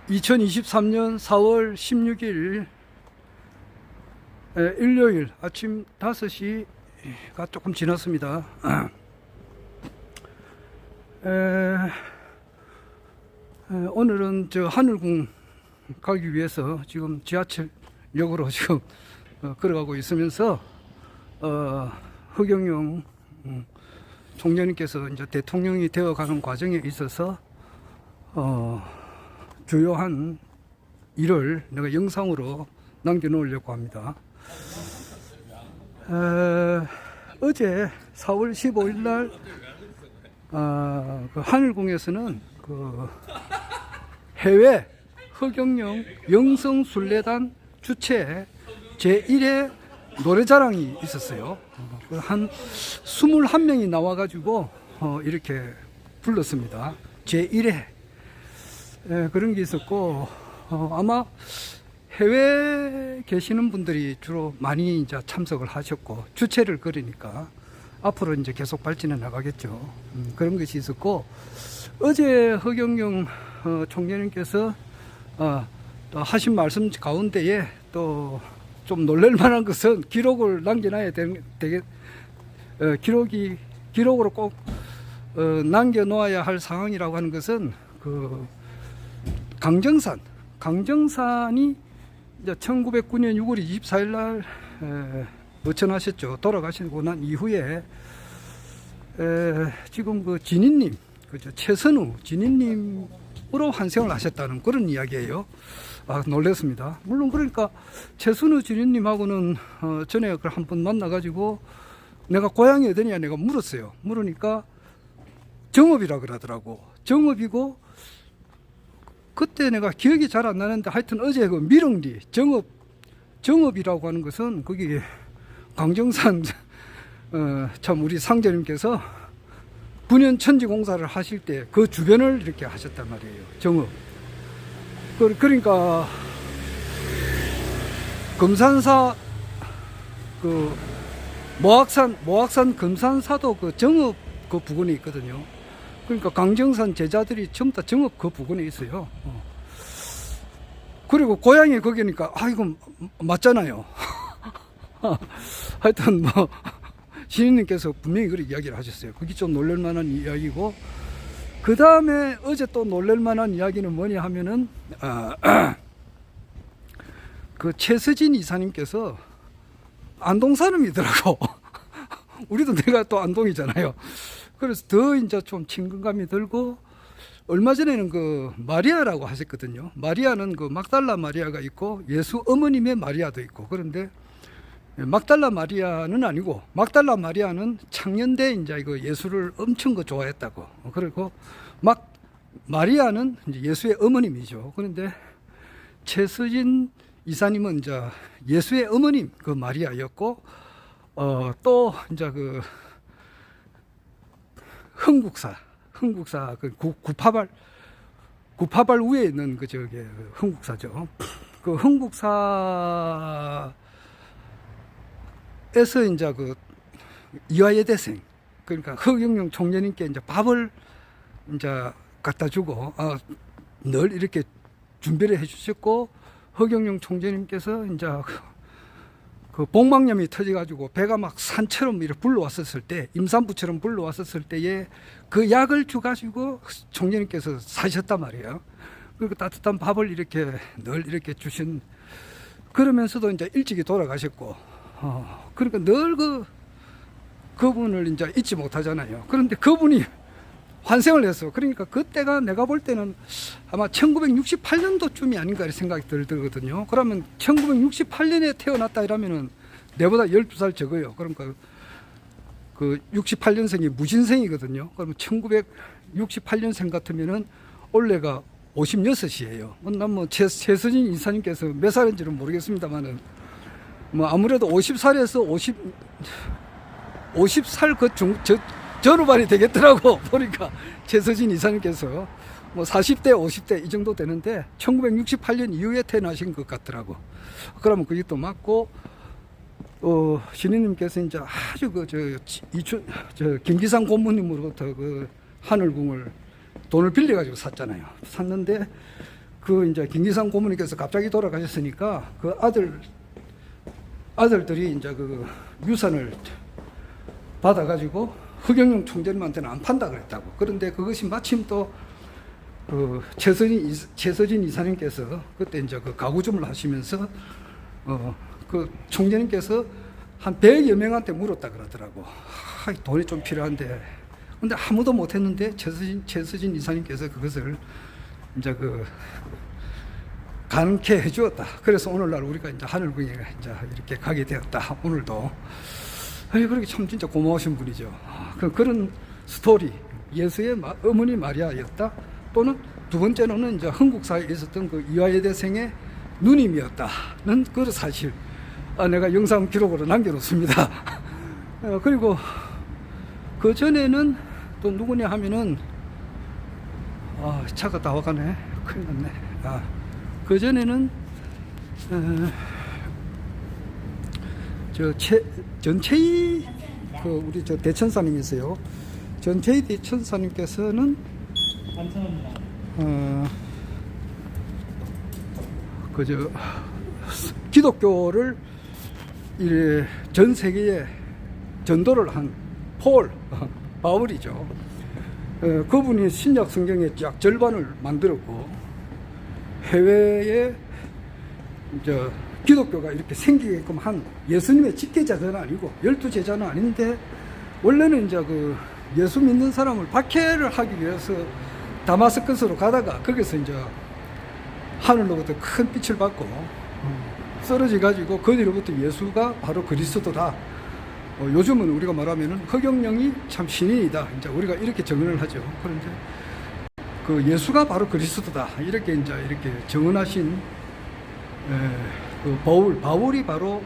2023년 4월 16일 일요일 아침 5시가 조금 지났습니다. 오늘은 저 하늘궁 가기 위해서 지금 지하철역으로 지금 걸어가고 있으면서 허경영 총재님께서 이제 대통령이 되어가는 과정에 있어서 주요한 일을 내가 영상으로 남겨놓으려고 합니다. 어제 4월 15일 날 그 하늘궁에서는 그 해외 허경영 영성순례단 주최 제1회 노래자랑이 있었어요. 한 21명이 나와가지고 이렇게 불렀습니다. 제1회 그런 게 있었고, 아마 해외에 계시는 분들이 주로 많이 이제 참석을 하셨고, 주체를 그러니까 앞으로 이제 계속 발전해 나가겠죠. 그런 것이 있었고, 어제 허경영 총재님께서 또 하신 말씀 가운데에 또 좀 놀랄 만한 것은 기록을 남겨놔야 기록으로 꼭 남겨놓아야 할 상황이라고 하는 것은 그 강정산이 이제 1909년 6월 24일 날 어천하셨죠. 돌아가시고 난 이후에 지금 그 진인님, 그죠, 최선우 진인님으로 환생을 하셨다는 그런 이야기예요. 놀랐습니다. 물론 그러니까 최선우 진인님하고는 전에 그걸 한번 만나가지고 내가 고향이 어디냐 내가 물었어요. 물으니까 정읍이라 그러더라고. 정읍이고 그때 내가 기억이 잘 안 나는데 하여튼 어제 그 미릉리 정읍이라고 하는 것은 거기 강정산 참 우리 상제님께서 분연천지공사를 하실 때 그 주변을 이렇게 하셨단 말이에요. 정읍. 그러니까 금산사 그 모악산 금산사도 그 정읍 그 부근에 있거든요. 그러니까 강정산 제자들이 전부 다 정읍 그 부근에 있어요. 그리고 고향이 거기니까 이거 맞잖아요. 하여튼 뭐 시인님께서 분명히 그렇게 이야기를 하셨어요. 그게 좀 놀랄 만한 이야기고, 그 다음에 어제 또 놀랄 만한 이야기는 뭐냐 하면은 그 최서진 이사님께서 안동 사람이더라고. 우리도 내가 또 안동이잖아요. 그래서 더 이제 좀 친근감이 들고, 얼마 전에는 그 마리아라고 하셨거든요. 마리아는 그 막달라 마리아가 있고 예수 어머님의 마리아도 있고, 그런데 막달라 마리아는 아니고, 막달라 마리아는 창년대 이제 이거 예수를 엄청 그 좋아했다고. 그리고 마리아는 이제 예수의 어머님이죠. 그런데 최서진 이사님은 이제 예수의 어머님 그 마리아였고, 또 이제 그 흥국사 그 구파발 위에 있는 그 저게 흥국사죠. 그 흥국사에서 이제 그 이화여대생, 그러니까 허경영 총재님께 이제 밥을 이제 갖다 주고 늘 이렇게 준비를 해주셨고, 허경영 총재님께서 이제 그 복막염이 터져가지고 배가 막 산처럼 이렇게 불러왔었을 때, 임산부처럼 불러왔었을 때에 그 약을 주가지고 총재님께서 사셨단 말이에요. 그리고 따뜻한 밥을 이렇게 늘 이렇게 주신, 그러면서도 이제 일찍이 돌아가셨고, 그러니까 늘 그분을 이제 잊지 못하잖아요. 그런데 그분이 환생을 했어. 그러니까 그때가 내가 볼 때는 아마 1968년도쯤이 아닌가 생각이 들거든요. 그러면 1968년에 태어났다 이러면은 내보다 12살 적어요. 그러니까 그 68년생이 무신생이거든요. 그러면 1968년생 같으면은 올해가 56이에요. 난 최서진 이사님께서 몇 살인지는 모르겠습니다만은 아무래도 50살에서 50살 전후반이 되겠더라고. 보니까 최서진 이사님께서 40대 50대 이 정도 되는데 1968년 이후에 태어나신 것 같더라고. 그러면 그게 또 맞고, 신인님께서 이제 아주 김기상 고모님으로부터 그 하늘궁을 돈을 빌려가지고 샀잖아요. 샀는데 그 이제 김기상 고모님께서 갑자기 돌아가셨으니까 그 아들들이 이제 그 유산을 받아가지고 허경영 총재님한테는 안 판다 그랬다고. 그런데 그것이 마침 또 그 최서진 이사님께서 그때 이제 그 가구점을 하시면서 그 총재님께서 한 100여 명한테 물었다 그러더라고. 돈이 좀 필요한데. 근데 아무도 못 했는데 최서진 이사님께서 그것을 이제 그 가능케 해 주었다. 그래서 오늘날 우리가 이제 하늘궁에 이제 이렇게 가게 되었다. 오늘도. 그렇게 참 진짜 고마우신 분이죠. 그런 스토리. 예수의 어머니 마리아였다. 또는 두 번째로는 이제 한국사에 있었던 그 이화여대생의 누님이었다는 그 사실. 내가 영상 기록으로 남겨놓습니다. 그리고 그 전에는 또 누구냐 하면은 차가 다 와가네. 큰일 났네. 그 전에는 전체희 그 우리 저 대천사님이세요. 전체희 대천사님께서는 그저 기독교를 전 세계에 전도를 한 바울이죠. 그분이 신약 성경의 약 절반을 만들었고 해외에 이제 기독교가 이렇게 생기게끔 한 예수님의 직계자는 아니고 12제자는 아닌데 원래는 이제 그 예수 믿는 사람을 박해를 하기 위해서 다마스커스로 가다가 거기서 이제 하늘로부터 큰 빛을 받고 쓰러져 가지고 그 뒤로부터 예수가 바로 그리스도다. 요즘은 우리가 말하면은 허경영이 참 신인이다. 이제 우리가 이렇게 정언을 하죠. 그런데 그 예수가 바로 그리스도다. 이렇게 이제 이렇게 정언하신 그 바울이 바로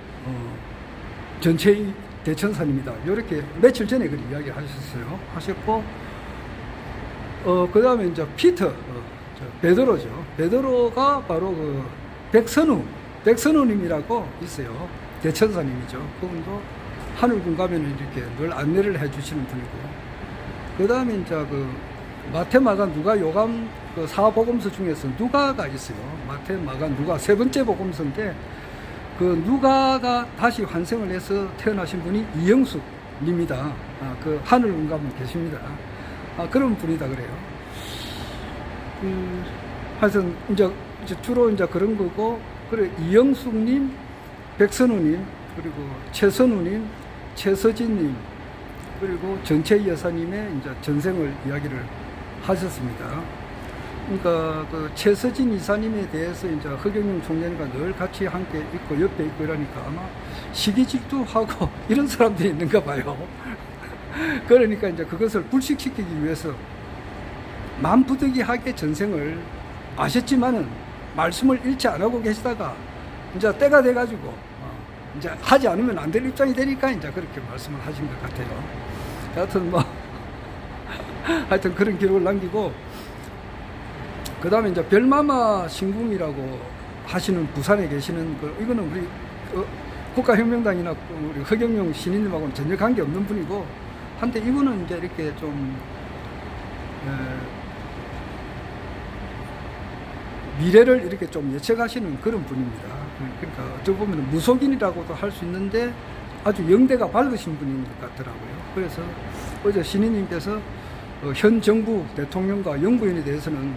전체의 대천사님이다. 이렇게 며칠 전에 그 이야기 하셨고, 그 다음에 이제 베드로죠. 베드로가 바로 그 백선우님이라고 있어요. 대천사님이죠. 그분도 하늘궁 가면은 이렇게 늘 안내를 해주시는 분이고, 그 다음에 이제 그 마태, 마가, 누가, 요감 그 사복음서 중에서 누가가 있어요. 마태, 마가, 누가 세 번째 복음서인데 그 누가가 다시 환생을 해서 태어나신 분이 이영숙님이다. 그 하늘궁 가면 계십니다. 그런 분이다 그래요. 하여튼 이제 주로 이제 그런 거고, 그래 이영숙님, 백선우님, 그리고 최선우님, 최서진님, 그리고 전채희 여사님의 이제 전생을 이야기를 하셨습니다. 그러니까 그 최서진 이사님에 대해서 이제 허경영 총재님과 늘 같이 함께 있고 옆에 있고 이러니까 아마 시기 질투하고 이런 사람들이 있는가 봐요. 그러니까 이제 그것을 불식시키기 위해서 만부득이하게 전생을 아셨지만은 말씀을 잃지 안 하고 계시다가 이제 때가 돼가지고 이제 하지 않으면 안 될 입장이 되니까 이제 그렇게 말씀을 하신 것 같아요. 하여튼 하여튼 그런 기록을 남기고, 그 다음에 이제 별마마 신궁이라고 하시는 부산에 계시는 이거는 우리 국가혁명당이나 우리 허경영 신인님하고는 전혀 관계 없는 분이고, 한데 이분은 이제 이렇게 좀 미래를 이렇게 좀 예측하시는 그런 분입니다. 그러니까 어찌 보면 무속인이라고도 할 수 있는데 아주 영대가 밝으신 분인 것 같더라고요. 그래서 어제 신인님께서 현 정부 대통령과 영부인에 대해서는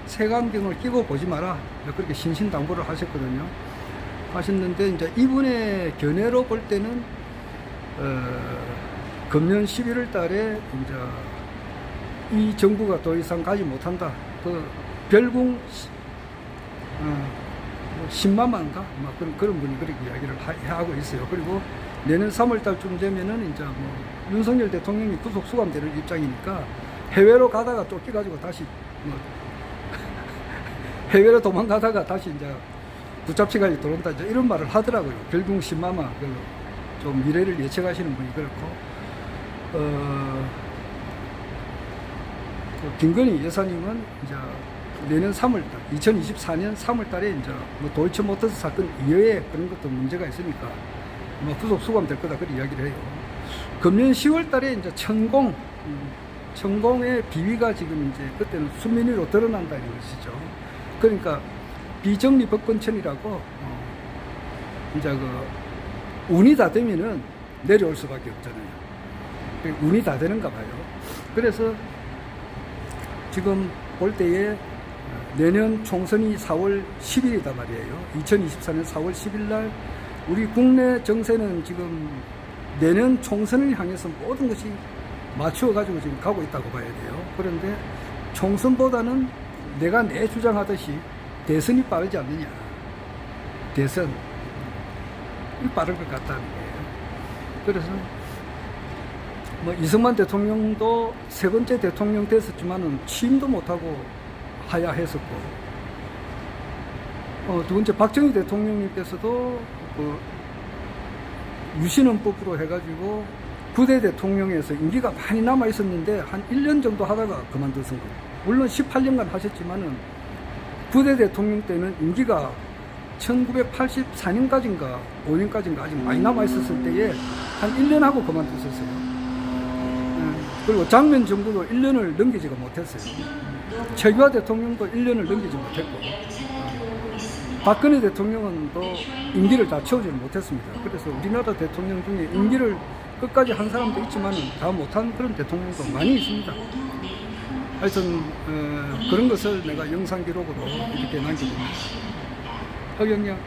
색안경을 끼고 보지 마라. 그렇게 신신당부를 하셨거든요. 하셨는데 이제 이분의 견해로 볼 때는 금년 11월 달에 이제 이 정부가 더 이상 가지 못한다. 그 별궁 10만만가 그런 분이 그렇게 이야기를 하고 있어요. 그리고 내년 3월 달쯤 되면은 이제 윤석열 대통령이 구속 수감되는 입장이니까 해외로 가다가 쫓겨가지고 다시 해외로 도망가다가 다시 이제 붙잡혀가지고 들어온다, 이제 이런 말을 하더라고요. 별궁 10만만 좀 미래를 예측하시는 분이 그렇고, 김건희 여사님은 이제 내년 3월달, 2024년 3월달에 이제 도이치모터스 사건 이외에 그런 것도 문제가 있으니까 구속 수감될 거다 그런 이야기를 해요. 금년 10월달에 이제 천공의 비위가 지금 이제 그때는 수면 위로 드러난다는 것이죠. 그러니까 비정리 법권천이라고 이제 운이 다 되면은 내려올 수밖에 없잖아요. 운이 다 되는가 봐요. 그래서 지금 볼 때에 내년 총선이 4월 10일이다 말이에요. 2024년 4월 10일 날 우리 국내 정세는 지금 내년 총선을 향해서 모든 것이 맞추어 가지고 지금 가고 있다고 봐야 돼요. 그런데 총선보다는 내가 내 주장하듯이 대선이 빠르지 않느냐. 대선이 빠를 것 같다는 거예요. 그래서 뭐 이승만 대통령도 세 번째 대통령 됐었지만은 취임도 못하고 하야했었고, 두 번째 박정희 대통령님께서도 그 유신헌법으로 해가지고 부대 대통령에서 임기가 많이 남아 있었는데 한 1년 정도 하다가 그만두신 거예요. 물론 18년간 하셨지만은 부대 대통령 때는 임기가 1984년까지인가 5년까지인가 아직 많이 남아 있었을 때에 한 1년 하고 그만두셨어요. 그리고 장면 정부도 1년을 넘기지가 못했어요. 최규하 대통령도 1년을 넘기지 못했고, 박근혜 대통령은 또 임기를 다 채우지를 못했습니다. 그래서 우리나라 대통령 중에 임기를 끝까지 한 사람도 있지만 다 못한 그런 대통령도 많이 있습니다. 하여튼 그런 것을 내가 영상 기록으로 이렇게 남겨봅니다. 허경영.